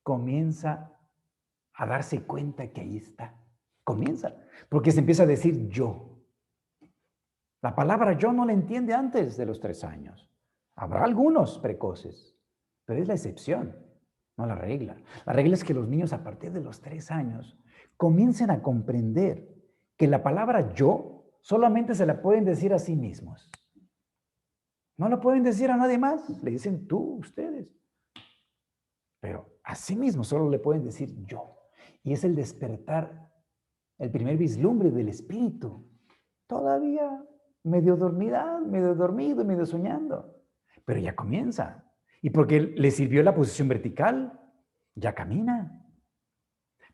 comienza a darse cuenta que ahí está. Comienza, porque se empieza a decir yo. La palabra yo no la entiende antes de los 3 años. Habrá algunos precoces, pero es la excepción, no la regla. La regla es que los niños a partir de los 3 años comiencen a comprender que la palabra yo solamente se la pueden decir a sí mismos. No la pueden decir a nadie más, le dicen tú, ustedes. Pero a sí mismos solo le pueden decir yo. Y es el despertar, el primer vislumbre del espíritu. Todavía medio dormida, medio dormido, medio soñando. Pero ya comienza. Y porque le sirvió la posición vertical, ya camina.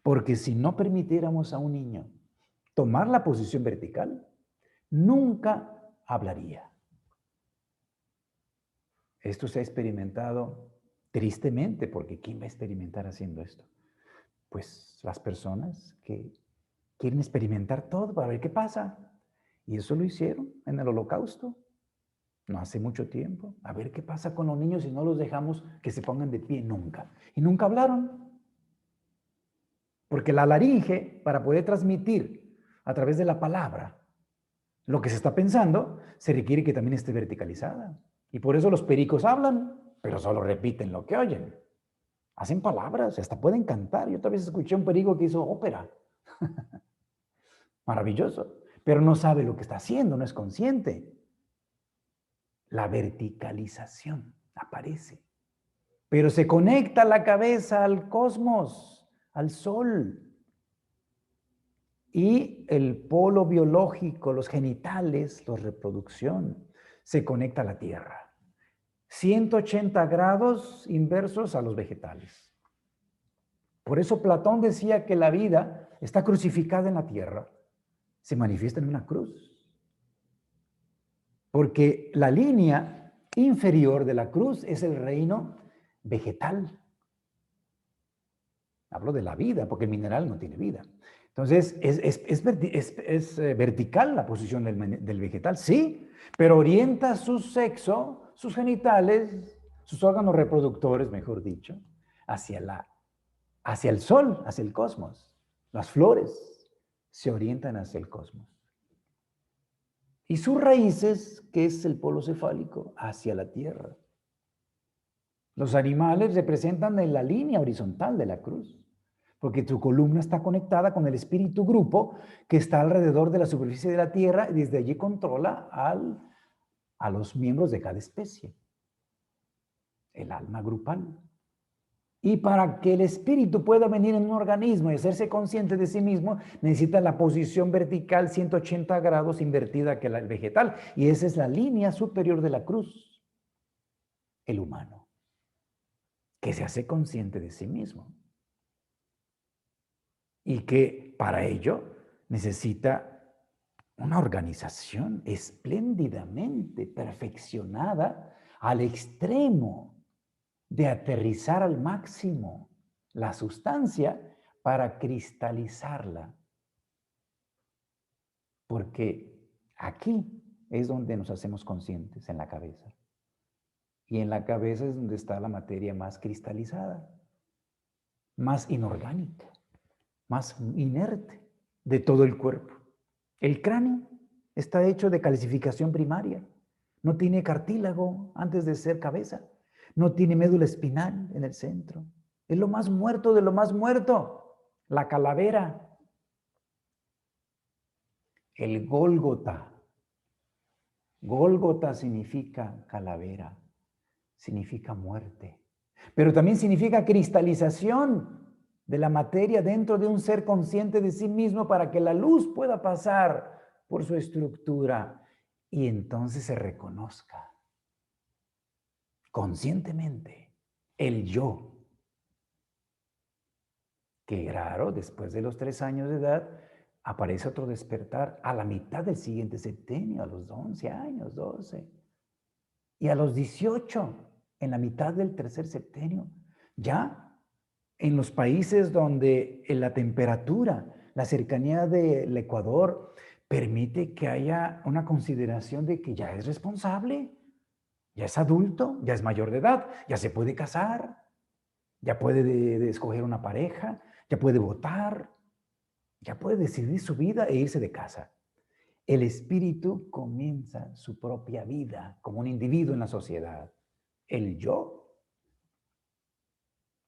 Porque si no permitiéramos a un niño tomar la posición vertical, nunca hablaría. Esto se ha experimentado tristemente, porque ¿quién va a experimentar haciendo esto? Pues las personas que quieren experimentar todo para ver qué pasa. Y eso lo hicieron en el Holocausto, no hace mucho tiempo. A ver qué pasa con los niños si no los dejamos que se pongan de pie nunca. Y nunca hablaron. Porque la laringe, para poder transmitir a través de la palabra lo que se está pensando, se requiere que también esté verticalizada. Y por eso los pericos hablan, pero solo repiten lo que oyen. Hacen palabras, hasta pueden cantar. Yo otra vez escuché a un perico que hizo ópera. Maravilloso. Pero no sabe lo que está haciendo, no es consciente. La verticalización aparece. Pero se conecta la cabeza al cosmos, al sol. Y el polo biológico, los genitales, la reproducción, se conecta a la tierra. 180 grados inversos a los vegetales. Por eso Platón decía que la vida está crucificada en la tierra. Se manifiesta en una cruz. Porque la línea inferior de la cruz es el reino vegetal. Hablo de la vida, porque el mineral no tiene vida. Entonces, es vertical la posición del vegetal, sí, pero orienta su sexo, sus genitales, sus órganos reproductores, mejor dicho, hacia el sol, hacia el cosmos. Las flores se orientan hacia el cosmos. Y sus raíces, que es el polo cefálico, hacia la tierra. Los animales representan en la línea horizontal de la cruz, porque tu columna está conectada con el espíritu grupo que está alrededor de la superficie de la tierra y desde allí controla a los miembros de cada especie. El alma grupal. Y para que el espíritu pueda venir en un organismo y hacerse consciente de sí mismo, necesita la posición vertical 180 grados invertida que el vegetal. Y esa es la línea superior de la cruz. El humano, que se hace consciente de sí mismo. Y que para ello necesita una organización espléndidamente perfeccionada al extremo de aterrizar al máximo la sustancia para cristalizarla. Porque aquí es donde nos hacemos conscientes, en la cabeza. Y en la cabeza es donde está la materia más cristalizada, más inorgánica, más inerte de todo el cuerpo. El cráneo está hecho de calcificación primaria. No tiene cartílago antes de ser cabeza. No tiene médula espinal en el centro. Es lo más muerto de lo más muerto. La calavera. El Gólgota. Gólgota significa calavera. Significa muerte. Pero también significa cristalización de la materia dentro de un ser consciente de sí mismo para que la luz pueda pasar por su estructura y entonces se reconozca conscientemente el yo. Que claro, después de los 3 años de edad, aparece otro despertar a la mitad del siguiente septenio, a los 11 años, 12. Y a los 18, en la mitad del tercer septenio, ya en los países donde la temperatura, la cercanía del Ecuador, permite que haya una consideración de que ya es responsable, ya es adulto, ya es mayor de edad, ya se puede casar. Ya puede de escoger una pareja, ya puede votar, ya puede decidir su vida e irse de casa. El espíritu comienza su propia vida como un individuo en la sociedad. El yo.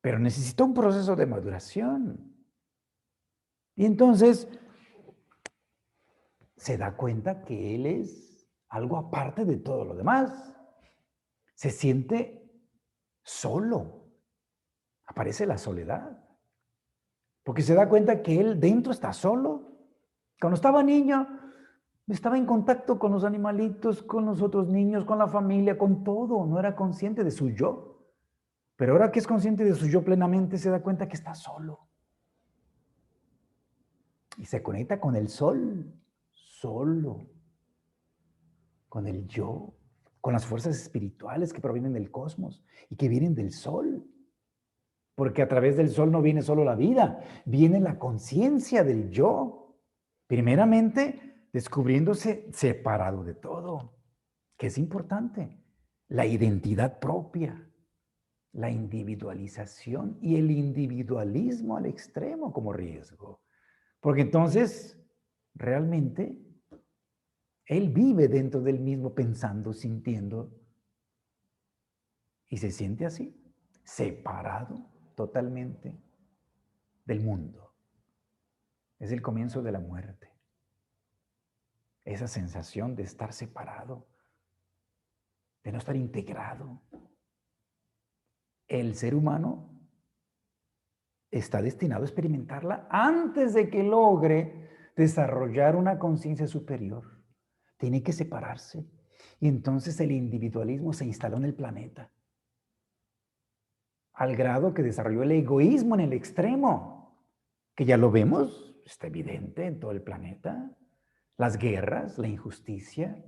Pero necesita un proceso de maduración. Y entonces se da cuenta que él es algo aparte de todo lo demás. Se siente solo. Aparece la soledad. Porque se da cuenta que él dentro está solo. Cuando estaba niño, estaba en contacto con los animalitos, con los otros niños, con la familia, con todo. No era consciente de su yo. Pero ahora que es consciente de su yo plenamente, se da cuenta que está solo. Y se conecta con el sol, solo, con el yo, con las fuerzas espirituales que provienen del cosmos y que vienen del sol. Porque a través del sol no viene solo la vida, viene la conciencia del yo. Primeramente, descubriéndose separado de todo, que es importante. La identidad propia, la individualización y el individualismo al extremo como riesgo. Porque entonces, realmente, él vive dentro del mismo pensando, sintiendo, y se siente así, separado totalmente del mundo. Es el comienzo de la muerte. Esa sensación de estar separado, de no estar integrado. El ser humano está destinado a experimentarla antes de que logre desarrollar una conciencia superior. Tiene que separarse. Y entonces el individualismo se instaló en el planeta. Al grado que desarrolló el egoísmo en el extremo, que ya lo vemos, está evidente en todo el planeta. Las guerras, la injusticia,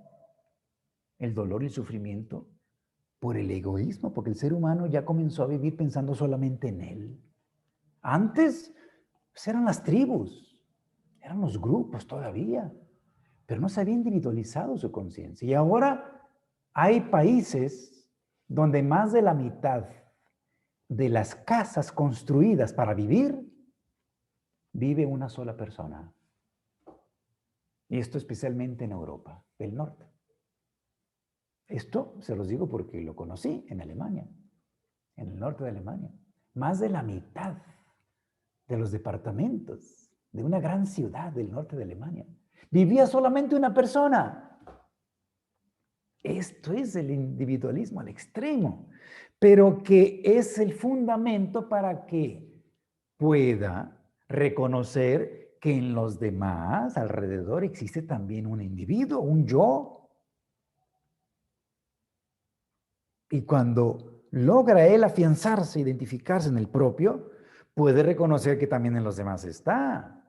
el dolor y el sufrimiento por el egoísmo, porque el ser humano ya comenzó a vivir pensando solamente en él. Antes pues eran las tribus, eran los grupos todavía, pero no se había individualizado su conciencia. Y ahora hay países donde más de la mitad de las casas construidas para vivir, vive una sola persona. Y esto especialmente en Europa del Norte. Esto se los digo porque lo conocí en Alemania, en el norte de Alemania. Más de la mitad de los departamentos de una gran ciudad del norte de Alemania vivía solamente una persona. Esto es el individualismo al extremo, pero que es el fundamento para que pueda reconocer que en los demás alrededor existe también un individuo, un yo. Y cuando logra él afianzarse, identificarse en el propio, puede reconocer que también en los demás está.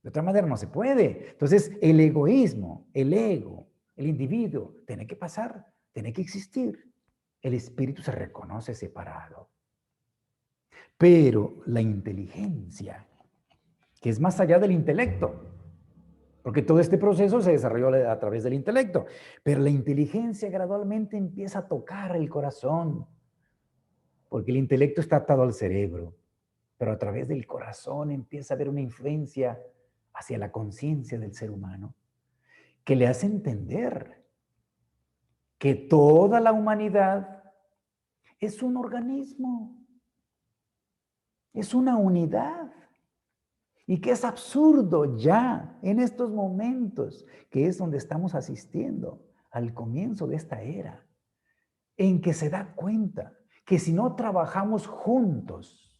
De otra manera no se puede. Entonces, el egoísmo, el ego, el individuo, tiene que pasar, tiene que existir. El espíritu se reconoce separado. Pero la inteligencia, que es más allá del intelecto, porque todo este proceso se desarrolló a través del intelecto, pero la inteligencia gradualmente empieza a tocar el corazón, porque el intelecto está atado al cerebro, pero a través del corazón empieza a haber una influencia hacia la conciencia del ser humano, que le hace entender que toda la humanidad es un organismo, es una unidad. Y que es absurdo ya en estos momentos, que es donde estamos asistiendo al comienzo de esta era, en que se da cuenta que si no trabajamos juntos,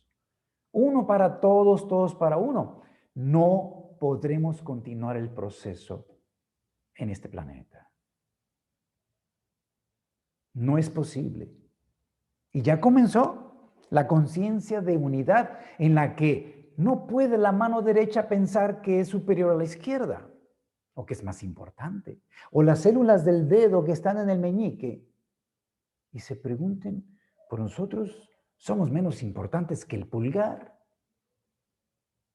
uno para todos, todos para uno, no podremos continuar el proceso en este planeta. No es posible. Y ya comenzó la conciencia de unidad en la que no puede la mano derecha pensar que es superior a la izquierda o que es más importante. O las células del dedo que están en el meñique y se pregunten, ¿por nosotros somos menos importantes que el pulgar?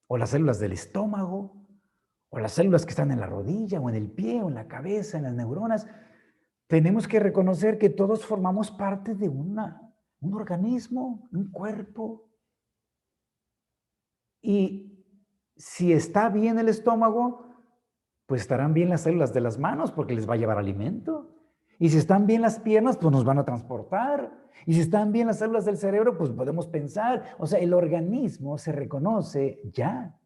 O las células del estómago, o las células que están en la rodilla, o en el pie, o en la cabeza, en las neuronas. Tenemos que reconocer que todos formamos parte de un organismo, un cuerpo. Y si está bien el estómago, pues estarán bien las células de las manos porque les va a llevar alimento. Y si están bien las piernas, pues nos van a transportar. Y si están bien las células del cerebro, pues podemos pensar. O sea, el organismo se reconoce ya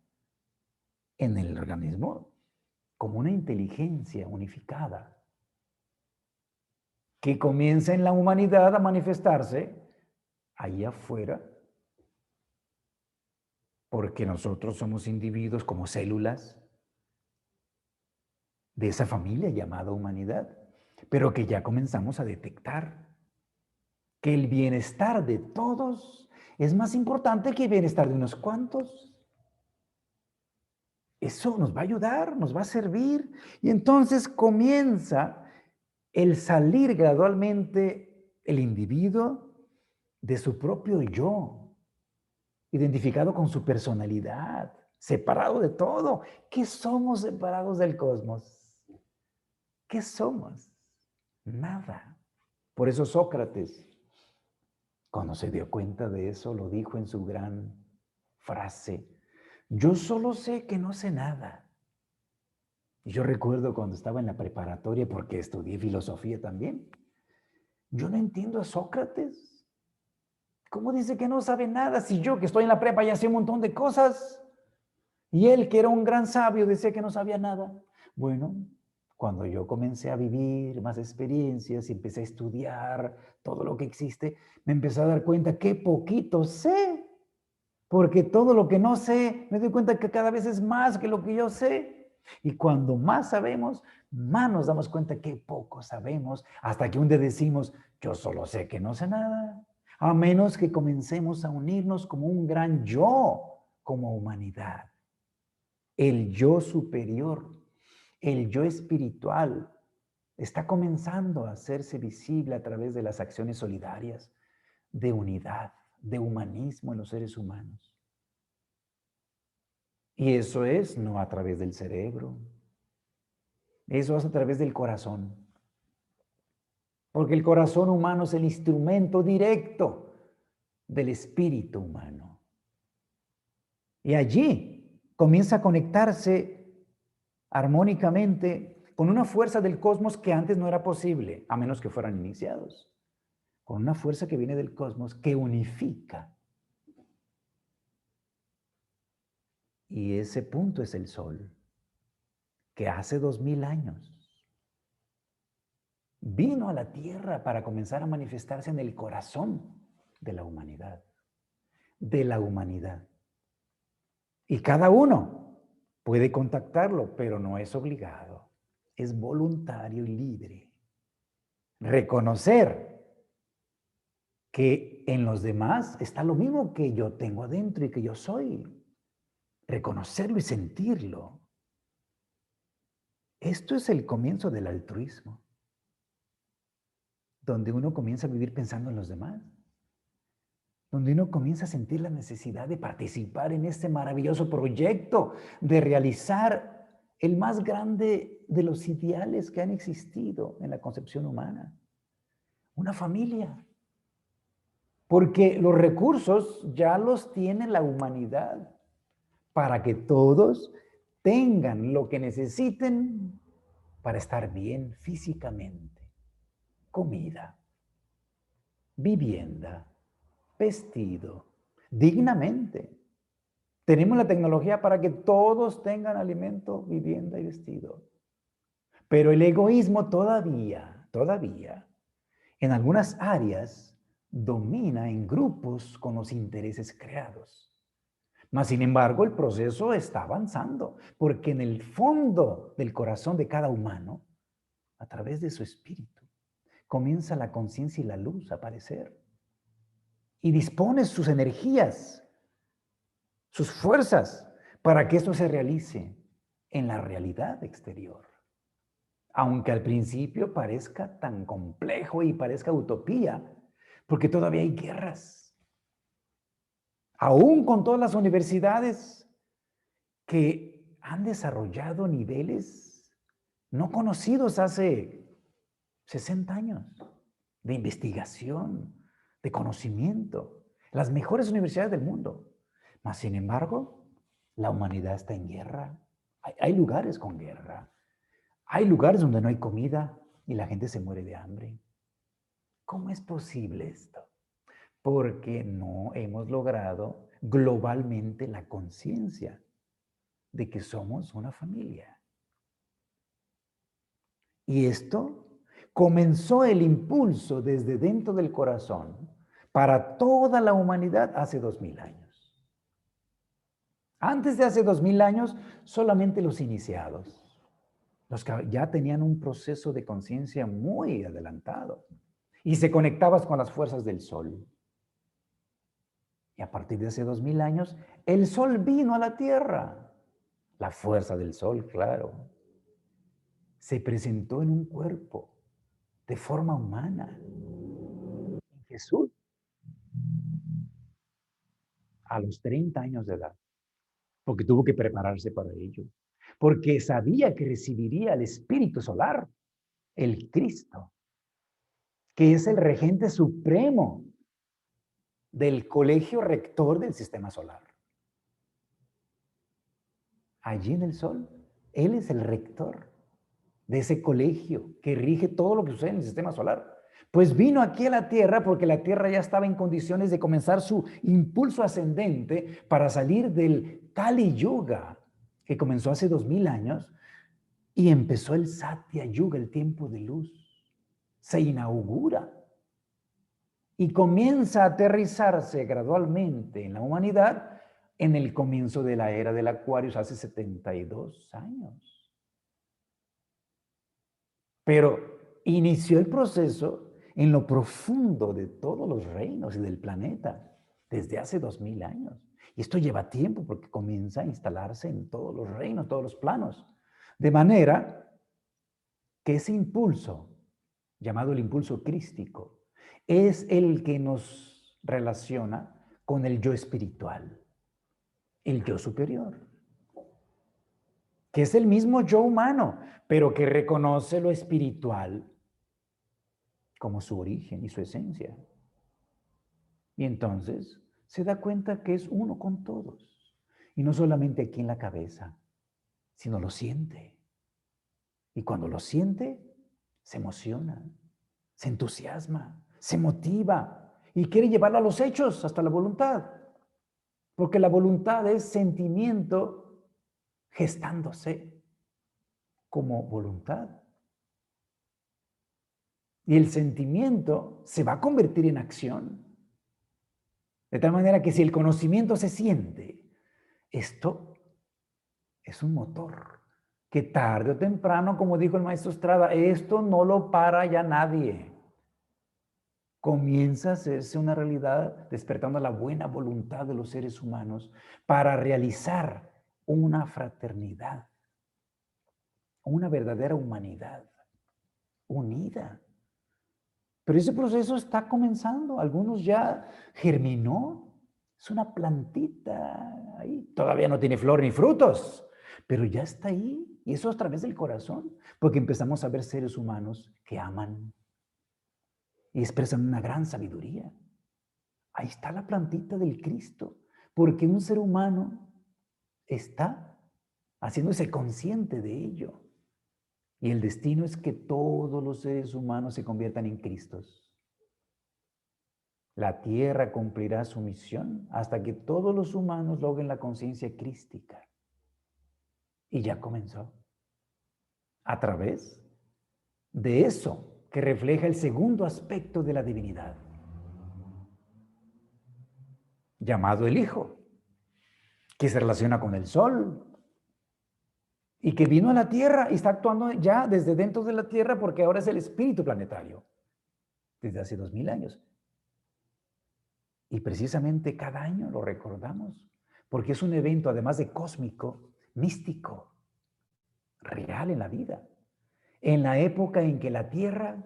en el organismo como una inteligencia unificada que comienza en la humanidad a manifestarse ahí afuera, porque nosotros somos individuos como células de esa familia llamada humanidad, pero que ya comenzamos a detectar que el bienestar de todos es más importante que el bienestar de unos cuantos. Eso nos va a ayudar, nos va a servir. Y entonces comienza el salir gradualmente el individuo de su propio yo, identificado con su personalidad, separado de todo. ¿Qué somos separados del cosmos? ¿Qué somos? Nada. Por eso Sócrates, cuando se dio cuenta de eso, lo dijo en su gran frase: yo solo sé que no sé nada. Y yo recuerdo cuando estaba en la preparatoria, porque estudié filosofía también, yo no entiendo a Sócrates. ¿Cómo dice que no sabe nada? Si yo, que estoy en la prepa, ya sé un montón de cosas. Y él, que era un gran sabio, decía que no sabía nada. Bueno, cuando yo comencé a vivir más experiencias y empecé a estudiar todo lo que existe, me empecé a dar cuenta que poquito sé. Porque todo lo que no sé, me doy cuenta que cada vez es más que lo que yo sé. Y cuando más sabemos, más nos damos cuenta que poco sabemos, hasta que un día decimos: yo solo sé que no sé nada. A menos que comencemos a unirnos como un gran yo, como humanidad. El yo superior, el yo espiritual, está comenzando a hacerse visible a través de las acciones solidarias, de unidad, de humanismo en los seres humanos. Y eso es no a través del cerebro, eso es a través del corazón. Porque el corazón humano es el instrumento directo del espíritu humano. Y allí comienza a conectarse armónicamente con una fuerza del cosmos que antes no era posible, a menos que fueran iniciados. Con una fuerza que viene del cosmos que unifica. Y ese punto es el Sol, que hace 2000 años vino a la Tierra para comenzar a manifestarse en el corazón de la humanidad. De la humanidad. Y cada uno puede contactarlo, pero no es obligado. Es voluntario y libre. Reconocer que en los demás está lo mismo que yo tengo adentro y que yo soy. Reconocerlo y sentirlo. Esto es el comienzo del altruismo, donde uno comienza a vivir pensando en los demás, donde uno comienza a sentir la necesidad de participar en este maravilloso proyecto, de realizar el más grande de los ideales que han existido en la concepción humana, una familia. Porque los recursos ya los tiene la humanidad para que todos tengan lo que necesiten para estar bien físicamente. Comida, vivienda, vestido, dignamente. Tenemos la tecnología para que todos tengan alimento, vivienda y vestido. Pero el egoísmo todavía, en algunas áreas domina en grupos con los intereses creados. Mas, sin embargo, el proceso está avanzando, porque en el fondo del corazón de cada humano, a través de su espíritu, comienza la conciencia y la luz a aparecer. Y dispone sus energías, sus fuerzas, para que esto se realice en la realidad exterior. Aunque al principio parezca tan complejo y parezca utopía, porque todavía hay guerras. Aún con todas las universidades que han desarrollado niveles no conocidos hace 60 años de investigación, de conocimiento, las mejores universidades del mundo. Mas, sin embargo, la humanidad está en guerra. Hay lugares con guerra. Hay lugares donde no hay comida y la gente se muere de hambre. ¿Cómo es posible esto? Porque no hemos logrado globalmente la conciencia de que somos una familia. Y esto comenzó el impulso desde dentro del corazón para toda la humanidad hace 2000 años. Antes de hace 2000 años, solamente los iniciados, los que ya tenían un proceso de conciencia muy adelantado y se conectabas con las fuerzas del sol. Y a partir de hace 2000 años, el sol vino a la tierra. La fuerza del sol, claro, se presentó en un cuerpo de forma humana. Jesús, a los 30 años de edad, porque tuvo que prepararse para ello, porque sabía que recibiría el Espíritu Solar, el Cristo, que es el regente supremo del colegio rector del sistema solar. Allí en el sol, Él es el rector de ese colegio que rige todo lo que sucede en el sistema solar. Pues vino aquí a la Tierra porque la Tierra ya estaba en condiciones de comenzar su impulso ascendente para salir del Kali Yuga, que comenzó hace 2000 años, y empezó el Satya Yuga, el tiempo de luz. Se inaugura y comienza a aterrizarse gradualmente en la humanidad en el comienzo de la era del Acuario hace 72 años. Pero inició el proceso en lo profundo de todos los reinos y del planeta desde hace 2000 años. Y esto lleva tiempo porque comienza a instalarse en todos los reinos, todos los planos. De manera que ese impulso, llamado el impulso crístico, es el que nos relaciona con el yo espiritual, el yo superior, que es el mismo yo humano, pero que reconoce lo espiritual como su origen y su esencia. Y entonces se da cuenta que es uno con todos. Y no solamente aquí en la cabeza, sino lo siente. Y cuando lo siente, se emociona, se entusiasma, se motiva y quiere llevarlo a los hechos, hasta la voluntad. Porque la voluntad es sentimiento gestándose como voluntad. Y el sentimiento se va a convertir en acción. De tal manera que si el conocimiento se siente, esto es un motor que tarde o temprano, como dijo el maestro Estrada, esto no lo para ya nadie. Comienza a hacerse una realidad despertando la buena voluntad de los seres humanos para realizar una fraternidad, una verdadera humanidad unida. Pero ese proceso está comenzando. Algunos ya germinó. Es una plantita ahí. Todavía no tiene flor ni frutos, pero ya está ahí. Y eso a través del corazón, porque empezamos a ver seres humanos que aman y expresan una gran sabiduría. Ahí está la plantita del Cristo, porque un ser humano está haciéndose consciente de ello. Y el destino es que todos los seres humanos se conviertan en Cristos. La tierra cumplirá su misión hasta que todos los humanos logren la conciencia crística. Y ya comenzó. A través de eso que refleja el segundo aspecto de la divinidad, llamado el Hijo, que se relaciona con el Sol y que vino a la Tierra y está actuando ya desde dentro de la Tierra porque ahora es el espíritu planetario, desde hace 2000 años. Y precisamente cada año lo recordamos, porque es un evento, además de cósmico, místico, real en la vida. En la época en que la Tierra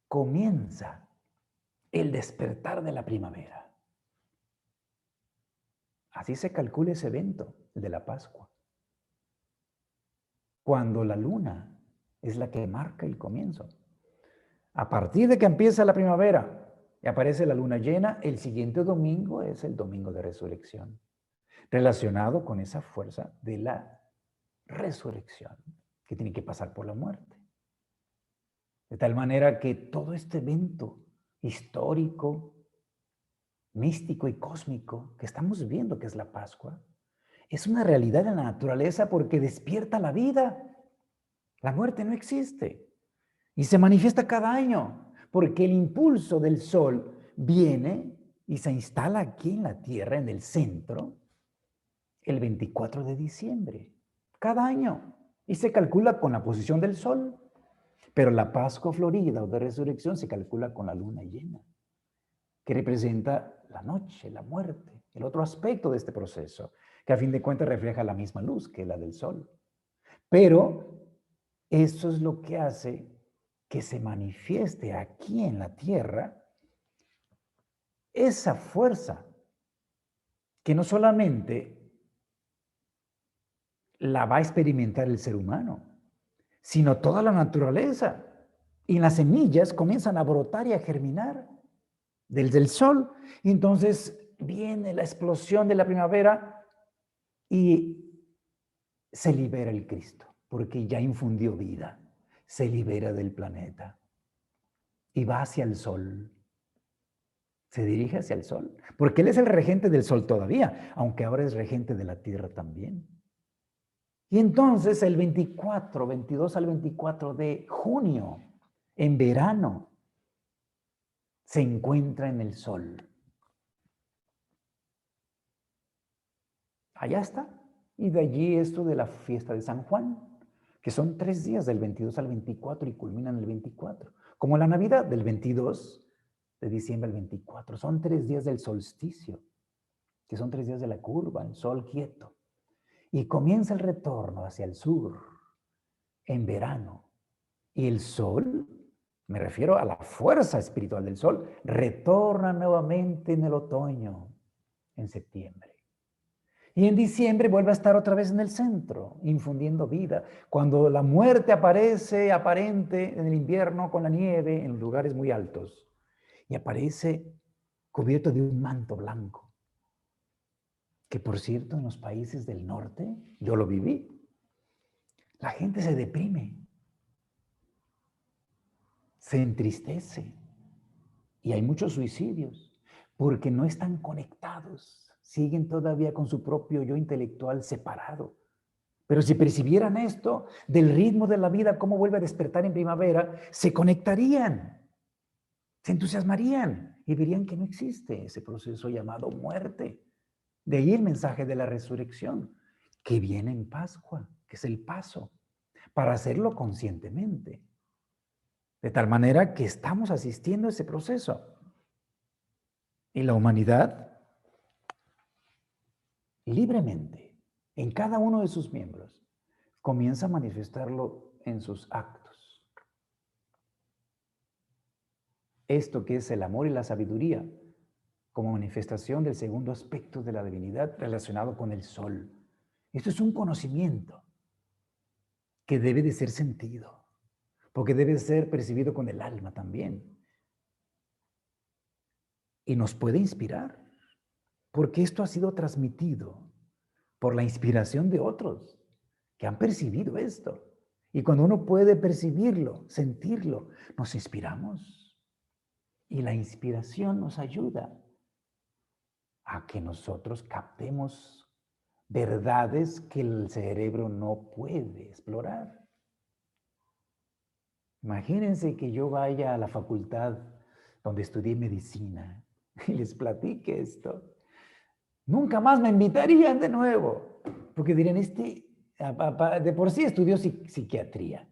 comienza el despertar de la primavera. Así se calcula ese evento, el de la Pascua. Cuando la luna es la que marca el comienzo. A partir de que empieza la primavera, y aparece la luna llena, el siguiente domingo es el domingo de resurrección, relacionado con esa fuerza de la resurrección, que tiene que pasar por la muerte. De tal manera que todo este evento histórico, místico y cósmico que estamos viendo, que es la Pascua, es una realidad en la naturaleza porque despierta la vida. La muerte no existe y se manifiesta cada año porque el impulso del sol viene y se instala aquí en la Tierra, en el centro, el 24 de diciembre, cada año. Y se calcula con la posición del sol. Pero la Pascua Florida o de Resurrección se calcula con la luna llena, que representa la noche, la muerte, el otro aspecto de este proceso, que a fin de cuentas refleja la misma luz que la del sol. Pero eso es lo que hace que se manifieste aquí en la tierra esa fuerza que no solamente la va a experimentar el ser humano, sino toda la naturaleza. Y las semillas comienzan a brotar y a germinar desde el sol. Y entonces viene la explosión de la primavera y se libera el Cristo, porque ya infundió vida. Se libera del planeta y va hacia el sol. Se dirige hacia el sol, porque Él es el regente del sol todavía, aunque ahora es regente de la tierra también. Y entonces el 24, 22 al 24 de junio, en verano, se encuentra en el sol. Allá está. Y de allí esto de la fiesta de San Juan, que son 3 días, del 22 al 24 y culminan el 24. Como la Navidad, del 22 de diciembre al 24. Son 3 días del solsticio, que son 3 días de la curva, el sol quieto. Y comienza el retorno hacia el sur, en verano. Y el sol, me refiero a la fuerza espiritual del sol, retorna nuevamente en el otoño, en septiembre. Y en diciembre vuelve a estar otra vez en el centro, infundiendo vida. Cuando la muerte aparece aparente en el invierno con la nieve en lugares muy altos y aparece cubierto de un manto blanco, que por cierto en los países del norte, yo lo viví, la gente se deprime, se entristece y hay muchos suicidios porque no están conectados, siguen todavía con su propio yo intelectual separado. Pero si percibieran esto del ritmo de la vida, cómo vuelve a despertar en primavera, se conectarían, se entusiasmarían y verían que no existe ese proceso llamado muerte. De ahí el mensaje de la resurrección, que viene en Pascua, que es el paso, para hacerlo conscientemente. De tal manera que estamos asistiendo a ese proceso. Y la humanidad, libremente, en cada uno de sus miembros, comienza a manifestarlo en sus actos. Esto que es el amor y la sabiduría, como manifestación del segundo aspecto de la divinidad relacionado con el sol. Esto es un conocimiento que debe de ser sentido, porque debe ser percibido con el alma también. Y nos puede inspirar, porque esto ha sido transmitido por la inspiración de otros que han percibido esto. Y cuando uno puede percibirlo, sentirlo, nos inspiramos. Y la inspiración nos ayuda a que nosotros captemos verdades que el cerebro no puede explorar. Imagínense que yo vaya a la facultad donde estudié medicina y les platique esto. Nunca más me invitarían de nuevo, porque dirían, de por sí estudió psiquiatría.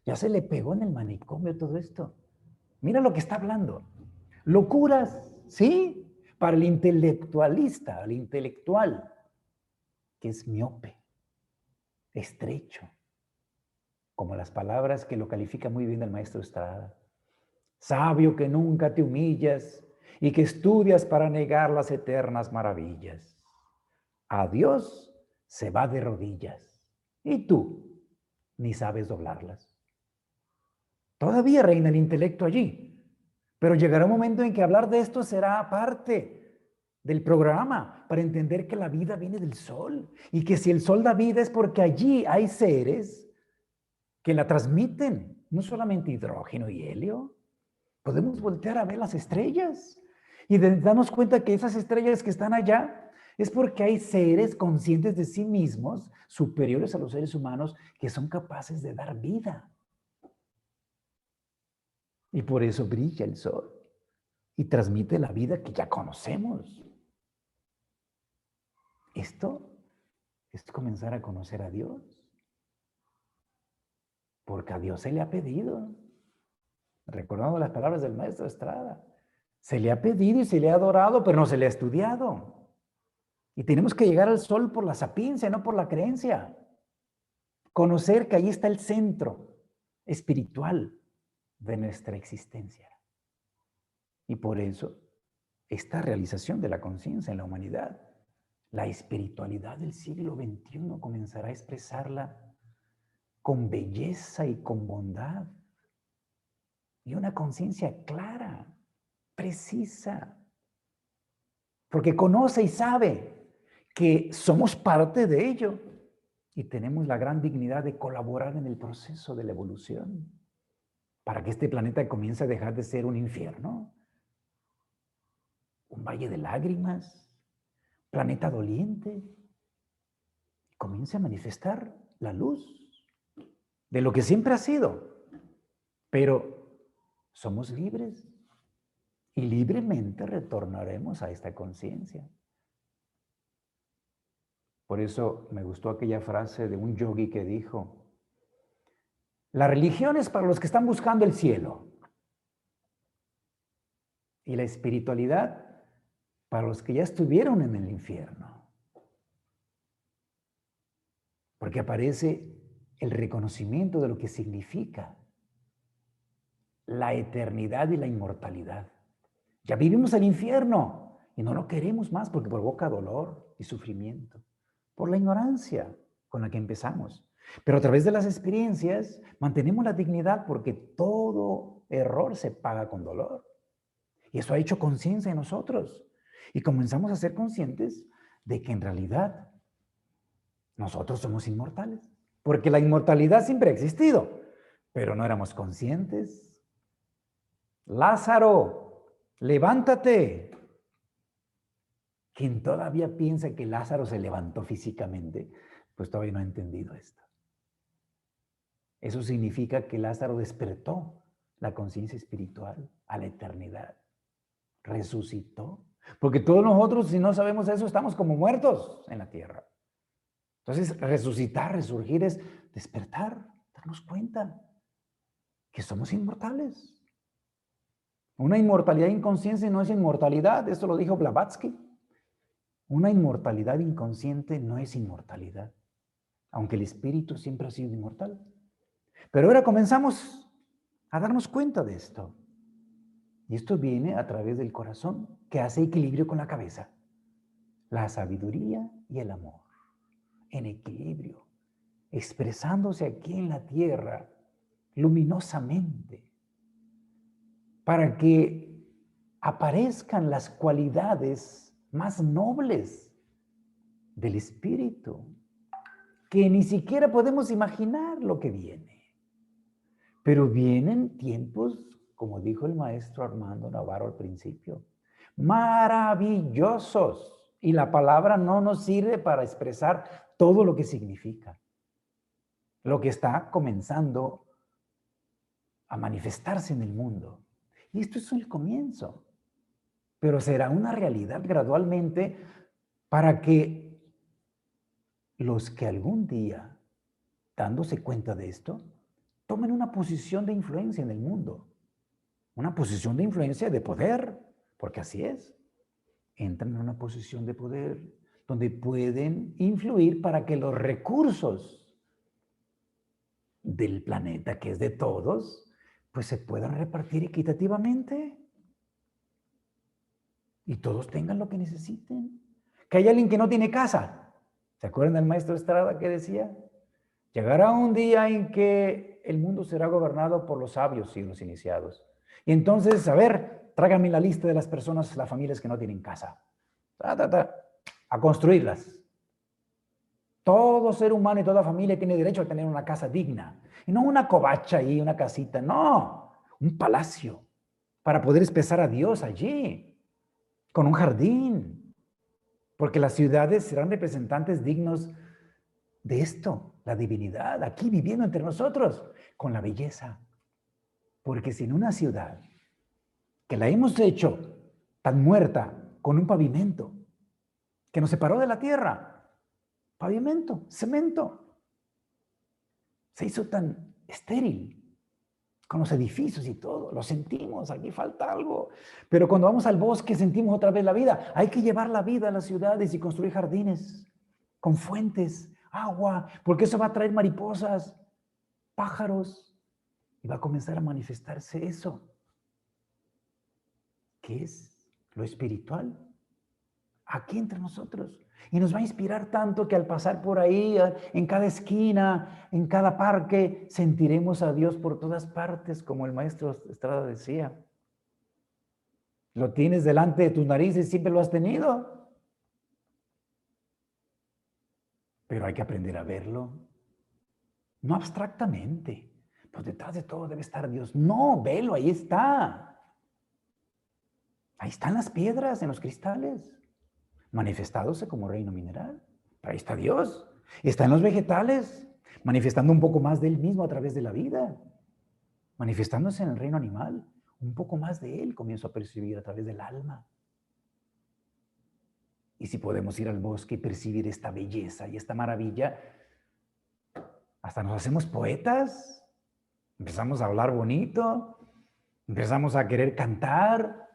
Ya se le pegó en el manicomio todo esto. Mira lo que está hablando. Locuras, ¿sí? Para el intelectualista, el intelectual, que es miope, estrecho, como las palabras que lo califica muy bien el maestro Estrada. Sabio que nunca te humillas y que estudias para negar las eternas maravillas. A Dios se va de rodillas y tú ni sabes doblarlas. Todavía reina el intelecto allí, Pero llegará un momento en que hablar de esto será parte del programa para entender que la vida viene del sol y que si el sol da vida es porque allí hay seres que la transmiten, no solamente hidrógeno y helio. Podemos voltear a ver las estrellas y darnos cuenta que esas estrellas que están allá es porque hay seres conscientes de sí mismos, superiores a los seres humanos, que son capaces de dar vida. Y por eso brilla el sol y transmite la vida que ya conocemos. Esto es comenzar a conocer a Dios, porque a Dios se le ha pedido. Recordando las palabras del maestro Estrada, se le ha pedido y se le ha adorado, pero no se le ha estudiado. Y tenemos que llegar al sol por la sapiencia, no por la creencia. Conocer que ahí está el centro espiritual de nuestra existencia. Y por eso, esta realización de la conciencia en la humanidad, la espiritualidad del siglo XXI comenzará a expresarla con belleza y con bondad. Y una conciencia clara, precisa, porque conoce y sabe que somos parte de ello y tenemos la gran dignidad de colaborar en el proceso de la evolución para que este planeta comience a dejar de ser un infierno, un valle de lágrimas, planeta doliente, y comience a manifestar la luz de lo que siempre ha sido, pero somos libres y libremente retornaremos a esta conciencia. Por eso me gustó aquella frase de un yogi que dijo, la religión es para los que están buscando el cielo y la espiritualidad para los que ya estuvieron en el infierno. Porque aparece el reconocimiento de lo que significa la eternidad y la inmortalidad. Ya vivimos el infierno y no lo queremos más porque provoca dolor y sufrimiento, por la ignorancia con la que empezamos. Pero a través de las experiencias mantenemos la dignidad porque todo error se paga con dolor. Y eso ha hecho conciencia en nosotros. Y comenzamos a ser conscientes de que en realidad nosotros somos inmortales. Porque la inmortalidad siempre ha existido, pero no éramos conscientes. Lázaro, levántate. Quien todavía piensa que Lázaro se levantó físicamente, pues todavía no ha entendido esto. Eso significa que Lázaro despertó la conciencia espiritual a la eternidad. Resucitó. Porque todos nosotros, si no sabemos eso, estamos como muertos en la tierra. Entonces, resucitar, resurgir es despertar, darnos cuenta que somos inmortales. Una inmortalidad inconsciente no es inmortalidad, esto lo dijo Blavatsky. Una inmortalidad inconsciente no es inmortalidad, aunque el espíritu siempre ha sido inmortal. Pero ahora comenzamos a darnos cuenta de esto. Y esto viene a través del corazón, que hace equilibrio con la cabeza. La sabiduría y el amor, en equilibrio, expresándose aquí en la tierra, luminosamente, para que aparezcan las cualidades más nobles del espíritu, que ni siquiera podemos imaginar lo que viene. Pero vienen tiempos, como dijo el maestro Armando Navarro al principio, maravillosos. Y la palabra no nos sirve para expresar todo lo que significa. Lo que está comenzando a manifestarse en el mundo. Y esto es el comienzo. Pero será una realidad gradualmente para que los que algún día, dándose cuenta de esto, tomen una posición de influencia en el mundo. Una posición de influencia de poder, porque así es. Entran en una posición de poder donde pueden influir para que los recursos del planeta, que es de todos, pues se puedan repartir equitativamente y todos tengan lo que necesiten. Que haya alguien que no tiene casa. ¿Se acuerdan del maestro Estrada que decía? Llegará un día en que el mundo será gobernado por los sabios y los iniciados. Y entonces, a ver, tráigame la lista de las personas, las familias que no tienen casa. A construirlas. Todo ser humano y toda familia tiene derecho a tener una casa digna. Y no una covacha y una casita, no, un palacio para poder expresar a Dios allí, con un jardín. Porque las ciudades serán representantes dignos de esto, la divinidad, aquí viviendo entre nosotros, con la belleza. Porque sin una ciudad que la hemos hecho tan muerta, con un pavimento, que nos separó de la tierra, pavimento, cemento, se hizo tan estéril, con los edificios y todo, lo sentimos, aquí falta algo. Pero cuando vamos al bosque sentimos otra vez la vida. Hay que llevar la vida a las ciudades y construir jardines con fuentes, agua, porque eso va a traer mariposas, pájaros, y va a comenzar a manifestarse eso, que es lo espiritual, aquí entre nosotros. Y nos va a inspirar tanto que al pasar por ahí, en cada esquina, en cada parque, sentiremos a Dios por todas partes, como el maestro Estrada decía. Lo tienes delante de tus narices, siempre lo has tenido. Pero hay que aprender a verlo, no abstractamente. Pues detrás de todo debe estar Dios. No, velo, ahí está. Ahí están las piedras en los cristales, manifestándose como reino mineral. Ahí está Dios. Está en los vegetales, manifestando un poco más de Él mismo a través de la vida. Manifestándose en el reino animal, un poco más de Él comienzo a percibir a través del alma. Y si podemos ir al bosque y percibir esta belleza y esta maravilla, hasta nos hacemos poetas, empezamos a hablar bonito, empezamos a querer cantar,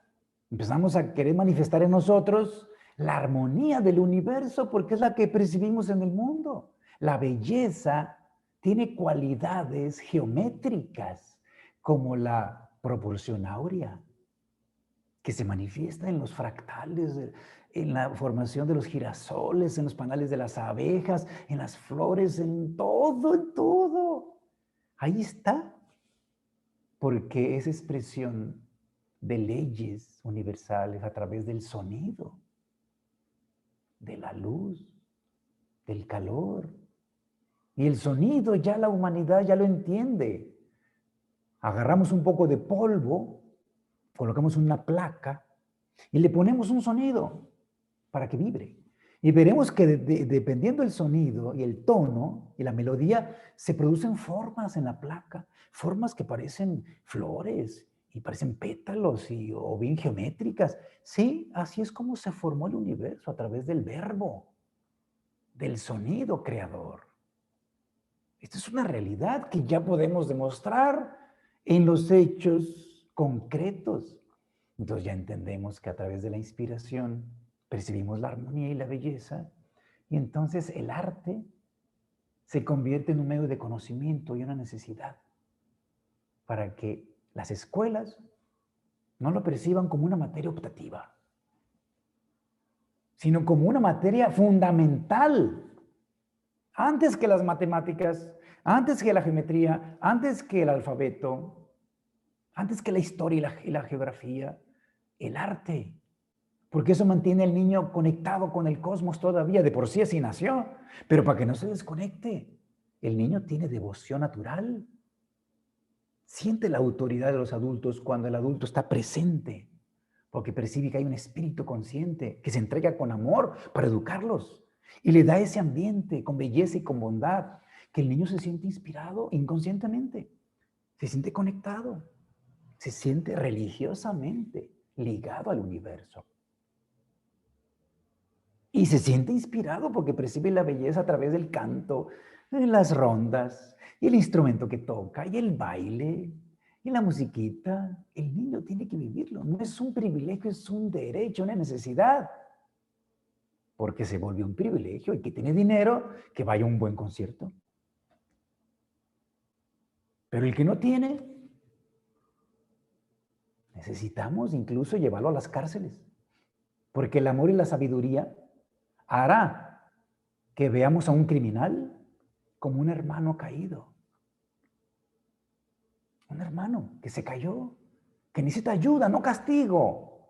empezamos a querer manifestar en nosotros la armonía del universo, porque es la que percibimos en el mundo. La belleza tiene cualidades geométricas, como la proporción áurea, que se manifiesta en los fractales, en la formación de los girasoles, en los panales de las abejas, en las flores, en todo, en todo. Ahí está, porque es expresión de leyes universales a través del sonido, de la luz, del calor. Y el sonido ya la humanidad ya lo entiende. Agarramos un poco de polvo, colocamos una placa y le ponemos un sonido para que vibre. Y veremos que dependiendo del sonido y el tono y la melodía, se producen formas en la placa, formas que parecen flores y parecen pétalos o bien geométricas. Sí, así es como se formó el universo, a través del verbo, del sonido creador. Esta es una realidad que ya podemos demostrar en los hechos concretos. Entonces ya entendemos que a través de la inspiración percibimos la armonía y la belleza, y entonces el arte se convierte en un medio de conocimiento y una necesidad para que las escuelas no lo perciban como una materia optativa, sino como una materia fundamental, antes que las matemáticas, antes que la geometría, antes que el alfabeto, antes que la historia y la geografía, el arte. Porque eso mantiene al niño conectado con el cosmos todavía. De por sí así nació. Pero para que no se desconecte, el niño tiene devoción natural. Siente la autoridad de los adultos cuando el adulto está presente, porque percibe que hay un espíritu consciente que se entrega con amor para educarlos y le da ese ambiente con belleza y con bondad, que el niño se siente inspirado inconscientemente, se siente conectado, se siente religiosamente ligado al universo. Y se siente inspirado porque percibe la belleza a través del canto, las rondas, y el instrumento que toca, y el baile, y la musiquita. El niño tiene que vivirlo. No es un privilegio, es un derecho, una necesidad. Porque se vuelve un privilegio. El que tiene dinero, que vaya a un buen concierto. Pero el que no tiene, necesitamos incluso llevarlo a las cárceles. Porque el amor y la sabiduría hará que veamos a un criminal como un hermano caído. Un hermano que se cayó que necesita ayuda, no castigo.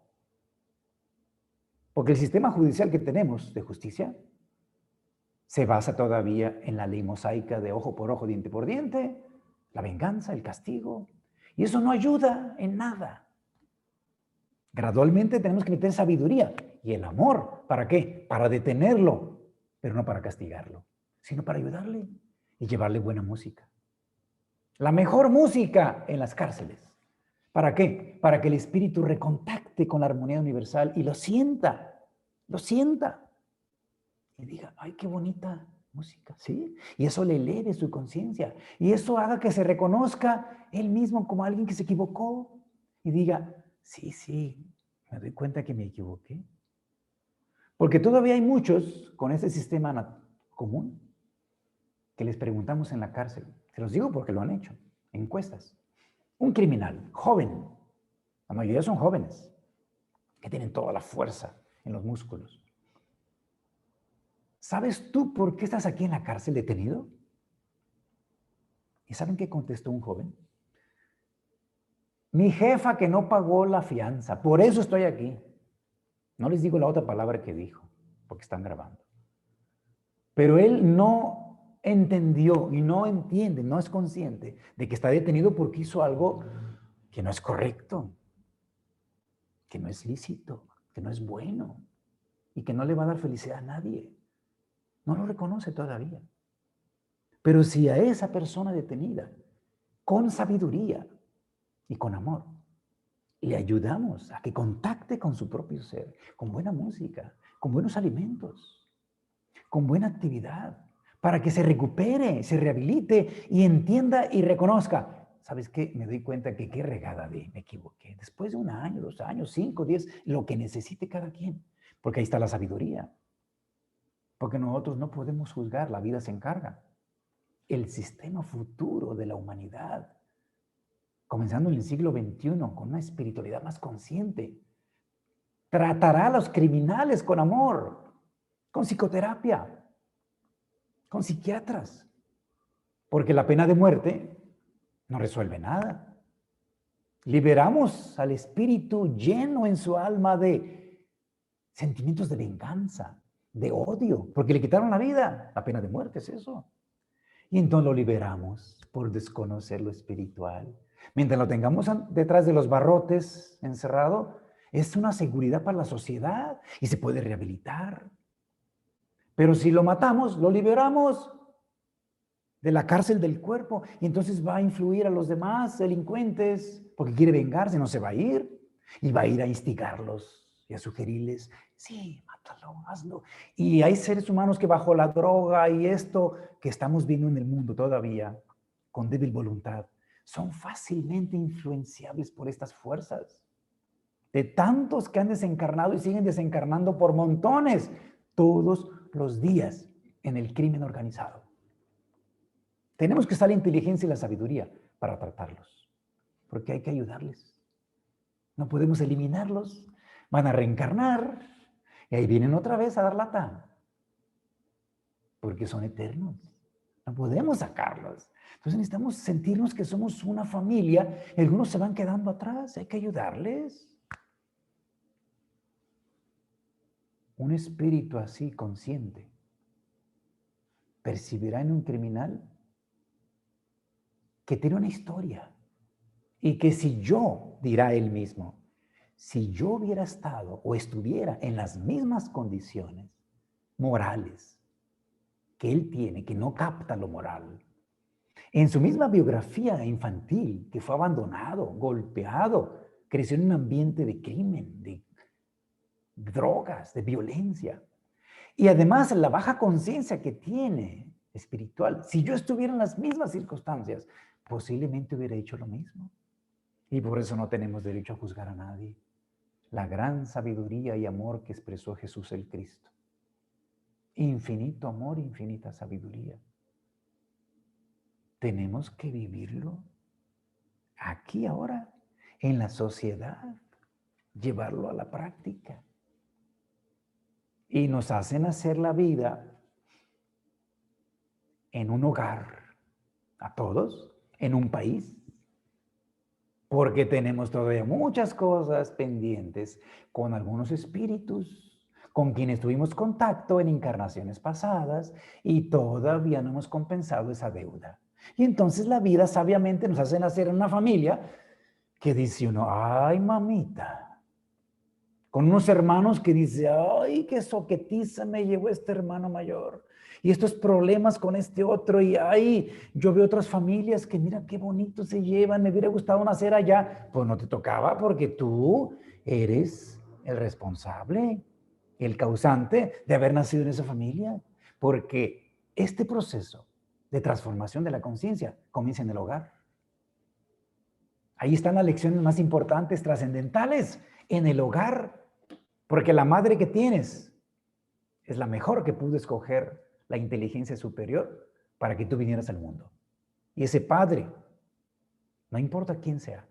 Porque el sistema judicial que tenemos de justicia se basa todavía en la ley mosaica de ojo por ojo, diente por diente, la venganza, el castigo. Y eso no ayuda en nada. Gradualmente tenemos que meter sabiduría y el amor. ¿Para qué? Para detenerlo, pero no para castigarlo, sino para ayudarle y llevarle buena música. La mejor música en las cárceles. ¿Para qué? Para que el espíritu recontacte con la armonía universal y lo sienta. Y diga, ay, qué bonita música, ¿sí? Y eso le eleve su conciencia. Y eso haga que se reconozca él mismo como alguien que se equivocó. Y diga, sí, me doy cuenta que me equivoqué. Porque todavía hay muchos con ese sistema común que les preguntamos en la cárcel. Se los digo porque lo han hecho, encuestas. Un criminal, joven, la mayoría son jóvenes, que tienen toda la fuerza en los músculos. ¿Sabes tú por qué estás aquí en la cárcel detenido? ¿Y saben qué contestó un joven? Mi jefa que no pagó la fianza, por eso estoy aquí. No les digo la otra palabra que dijo, porque están grabando. Pero él no entendió y no entiende, no es consciente de que está detenido porque hizo algo que no es correcto, que no es lícito, que no es bueno y que no le va a dar felicidad a nadie. No lo reconoce todavía. Pero si a esa persona detenida, con sabiduría y con amor, le ayudamos a que contacte con su propio ser, con buena música, con buenos alimentos, con buena actividad, para que se recupere, se rehabilite y entienda y reconozca. ¿Sabes qué? Me doy cuenta que qué regada me equivoqué. Después de 1 año, 2 años, 5, 10, lo que necesite cada quien. Porque ahí está la sabiduría. Porque nosotros no podemos juzgar, la vida se encarga. El sistema futuro de la humanidad, comenzando en el siglo XXI, con una espiritualidad más consciente, tratará a los criminales con amor, con psicoterapia, con psiquiatras, porque la pena de muerte no resuelve nada. Liberamos al espíritu lleno en su alma de sentimientos de venganza, de odio, porque le quitaron la vida. La pena de muerte es eso. Y entonces lo liberamos por desconocer lo espiritual. Mientras lo tengamos detrás de los barrotes encerrado, es una seguridad para la sociedad y se puede rehabilitar. Pero si lo matamos, lo liberamos de la cárcel del cuerpo y entonces va a influir a los demás delincuentes porque quiere vengarse, no se va a ir y va a ir a instigarlos y a sugerirles, sí, mátalo, hazlo. Y hay seres humanos que bajo la droga y esto que estamos viendo en el mundo todavía con débil voluntad, son fácilmente influenciables por estas fuerzas. De tantos que han desencarnado y siguen desencarnando por montones todos los días en el crimen organizado. Tenemos que usar la inteligencia y la sabiduría para tratarlos, porque hay que ayudarles. No podemos eliminarlos, van a reencarnar y ahí vienen otra vez a dar lata, porque son eternos. No podemos sacarlos. Entonces necesitamos sentirnos que somos una familia y algunos se van quedando atrás, hay que ayudarles. Un espíritu así consciente percibirá en un criminal que tiene una historia y que si yo, dirá él mismo, si yo hubiera estado o estuviera en las mismas condiciones morales que él tiene, que no capta lo moral, en su misma biografía infantil, que fue abandonado, golpeado, creció en un ambiente de crimen, de drogas, de violencia, y además la baja conciencia que tiene espiritual, si yo estuviera en las mismas circunstancias, posiblemente hubiera hecho lo mismo. Y por eso no tenemos derecho a juzgar a nadie. La gran sabiduría y amor que expresó Jesús el Cristo. Infinito amor, infinita sabiduría. Tenemos que vivirlo aquí ahora, en la sociedad, llevarlo a la práctica. Y nos hacen hacer la vida en un hogar, a todos, en un país, porque tenemos todavía muchas cosas pendientes con algunos espíritus con quienes tuvimos contacto en encarnaciones pasadas y todavía no hemos compensado esa deuda. Y entonces la vida sabiamente nos hace nacer en una familia que dice uno, ay mamita, con unos hermanos que dice, ay, qué soquetiza me llevó este hermano mayor. Y estos problemas con este otro, y ay, yo veo otras familias que mira qué bonito se llevan, me hubiera gustado nacer allá. Pues no te tocaba porque tú eres el responsable, el causante de haber nacido en esa familia. Porque este proceso de transformación de la conciencia comienza en el hogar. Ahí están las lecciones más importantes, trascendentales, en el hogar. Porque la madre que tienes es la mejor que pudo escoger la inteligencia superior para que tú vinieras al mundo. Y ese padre, no importa quién sea,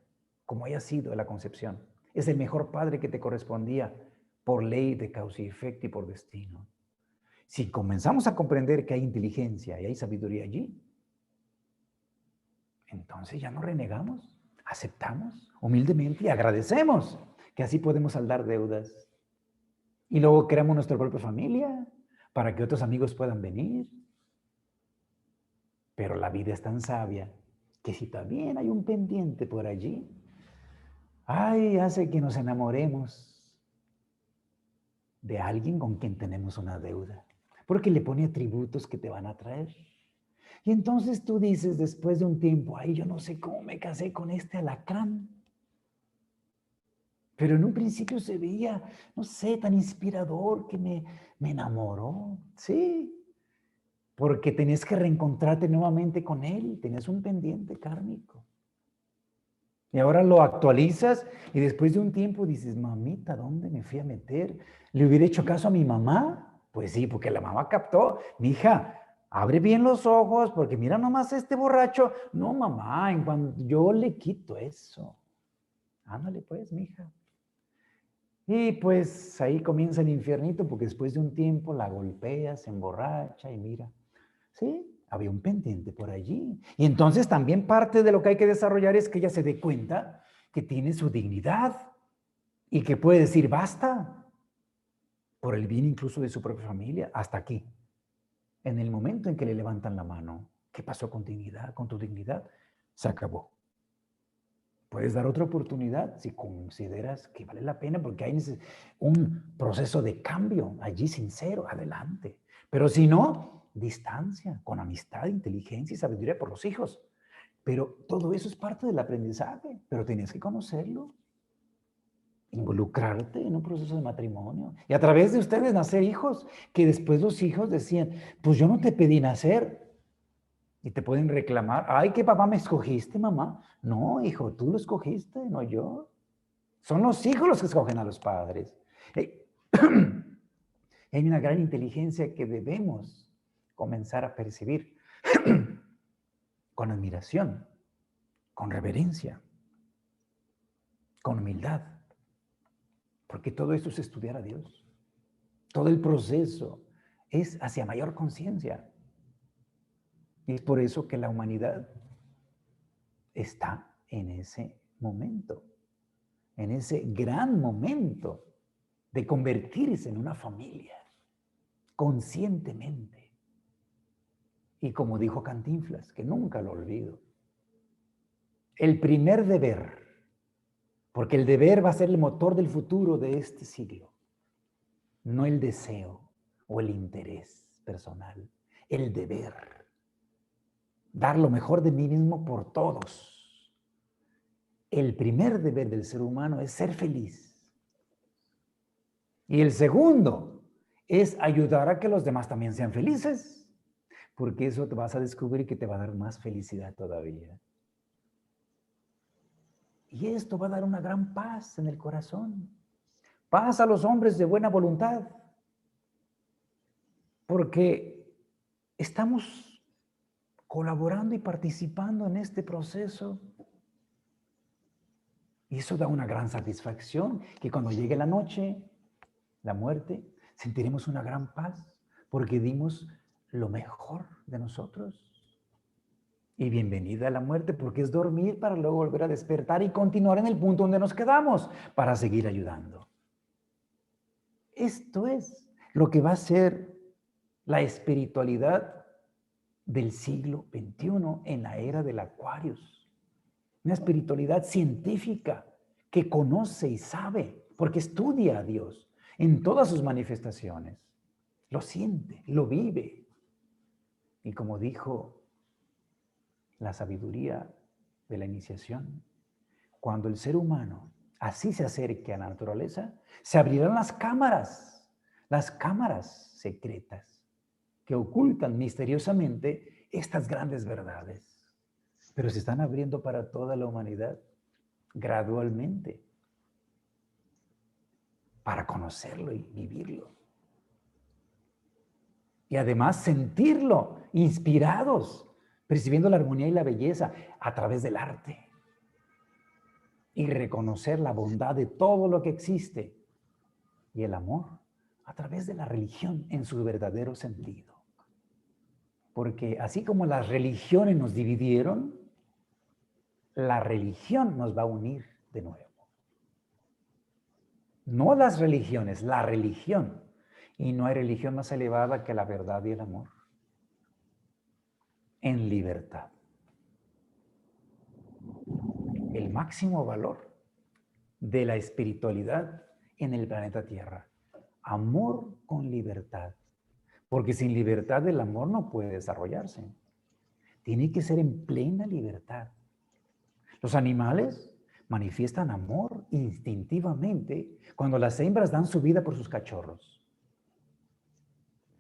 como haya sido la concepción, es el mejor padre que te correspondía por ley de causa y efecto y por destino. Si comenzamos a comprender que hay inteligencia y hay sabiduría allí, entonces ya no renegamos, aceptamos humildemente y agradecemos que así podemos saldar deudas. Y luego creamos nuestra propia familia para que otros amigos puedan venir. Pero la vida es tan sabia que si también hay un pendiente por allí, ay, hace que nos enamoremos de alguien con quien tenemos una deuda, porque le pone atributos que te van a traer. Y entonces tú dices después de un tiempo, ay, yo no sé cómo me casé con este alacrán. Pero en un principio se veía, no sé, tan inspirador que me enamoró. Sí, porque tenías que reencontrarte nuevamente con él, tenías un pendiente kármico. Y ahora lo actualizas y después de un tiempo dices, mamita, ¿dónde me fui a meter? ¿Le hubiera hecho caso a mi mamá? Pues sí, porque la mamá captó, mija, abre bien los ojos porque mira nomás este borracho. No, mamá, en cuanto yo le quito eso. Ándale pues, mija. Y pues ahí comienza el infiernito porque después de un tiempo la golpea, se emborracha y mira, sí, había un pendiente por allí. Y entonces también parte de lo que hay que desarrollar es que ella se dé cuenta que tiene su dignidad y que puede decir basta por el bien incluso de su propia familia, hasta aquí. En el momento en que le levantan la mano, ¿qué pasó con dignidad, con tu dignidad? Se acabó. Puedes dar otra oportunidad si consideras que vale la pena porque hay un proceso de cambio allí sincero, adelante. Pero si no, distancia, con amistad, inteligencia y sabiduría por los hijos. Pero todo eso es parte del aprendizaje, pero tenías que conocerlo, involucrarte en un proceso de matrimonio. Y a través de ustedes nacer hijos, que después los hijos decían, pues yo no te pedí nacer. Y te pueden reclamar, ay, que papá me escogiste, mamá. No, hijo, tú lo escogiste, no yo. Son los hijos los que escogen a los padres. Hay una gran inteligencia que debemos comenzar a percibir con admiración, con reverencia, con humildad, porque todo esto es estudiar a Dios. Todo el proceso es hacia mayor conciencia. Y es por eso que la humanidad está en ese momento, en ese gran momento de convertirse en una familia, conscientemente. Y como dijo Cantinflas, que nunca lo olvido, el primer deber, porque el deber va a ser el motor del futuro de este siglo, no el deseo o el interés personal, el deber, dar lo mejor de mí mismo por todos. El primer deber del ser humano es ser feliz. Y el segundo es ayudar a que los demás también sean felices, porque eso te vas a descubrir que te va a dar más felicidad todavía. Y esto va a dar una gran paz en el corazón. Paz a los hombres de buena voluntad, porque estamos colaborando y participando en este proceso. Y eso da una gran satisfacción, que cuando llegue la noche, la muerte, sentiremos una gran paz, porque dimos lo mejor de nosotros. Y bienvenida a la muerte, porque es dormir para luego volver a despertar y continuar en el punto donde nos quedamos para seguir ayudando. Esto es lo que va a ser la espiritualidad del siglo XXI en la era del Aquarius. Una espiritualidad científica que conoce y sabe, porque estudia a Dios en todas sus manifestaciones. Lo siente, lo vive. Y como dijo la sabiduría de la iniciación, cuando el ser humano así se acerque a la naturaleza, se abrirán las cámaras secretas que ocultan misteriosamente estas grandes verdades, pero se están abriendo para toda la humanidad gradualmente para conocerlo y vivirlo. Y además sentirlo, inspirados, percibiendo la armonía y la belleza a través del arte. Y reconocer la bondad de todo lo que existe y el amor a través de la religión en su verdadero sentido. Porque así como las religiones nos dividieron, la religión nos va a unir de nuevo. No las religiones, la religión. Y no hay religión más elevada que la verdad y el amor. En libertad. El máximo valor de la espiritualidad en el planeta Tierra. Amor con libertad. Porque sin libertad el amor no puede desarrollarse. Tiene que ser en plena libertad. Los animales manifiestan amor instintivamente cuando las hembras dan su vida por sus cachorros.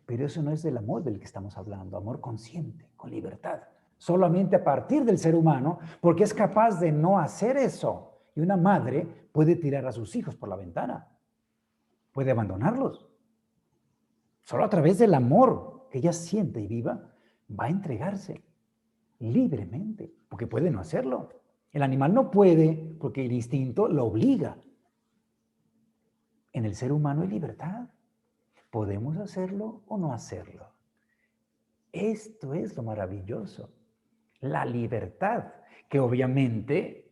Pero eso no es el amor del que estamos hablando, amor consciente, con libertad. Solamente a partir del ser humano, porque es capaz de no hacer eso. Y una madre puede tirar a sus hijos por la ventana, puede abandonarlos. Solo a través del amor que ella siente y viva, va a entregarse libremente, porque puede no hacerlo. El animal no puede porque el instinto lo obliga. En el ser humano hay libertad. ¿Podemos hacerlo o no hacerlo? Esto es lo maravilloso. La libertad, que obviamente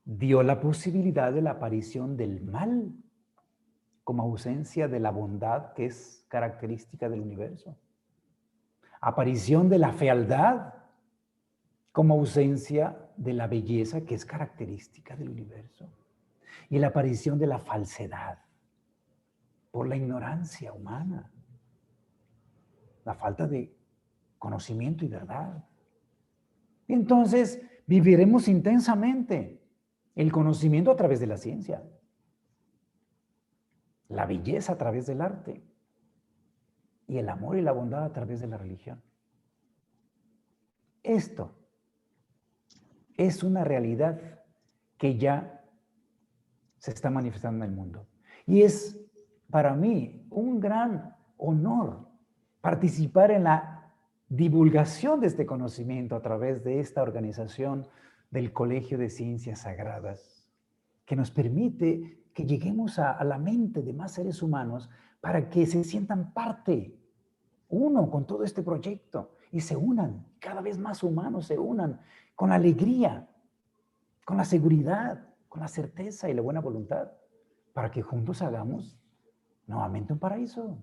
dio la posibilidad de la aparición del mal como ausencia de la bondad que es característica del universo. Aparición de la fealdad como ausencia de la belleza que es característica del universo. Y la aparición de la falsedad por la ignorancia humana, la falta de conocimiento y verdad. Entonces, viviremos intensamente el conocimiento a través de la ciencia, la belleza a través del arte y el amor y la bondad a través de la religión. Esto es una realidad que ya se está manifestando en el mundo. Y es para mí un gran honor participar en la divulgación de este conocimiento a través de esta organización del Colegio de Ciencias Sagradas, que nos permite que lleguemos a la mente de más seres humanos para que se sientan parte, uno, con todo este proyecto y se unan, cada vez más humanos se unan con la alegría, con la seguridad, con la certeza y la buena voluntad, para que juntos hagamos nuevamente un paraíso.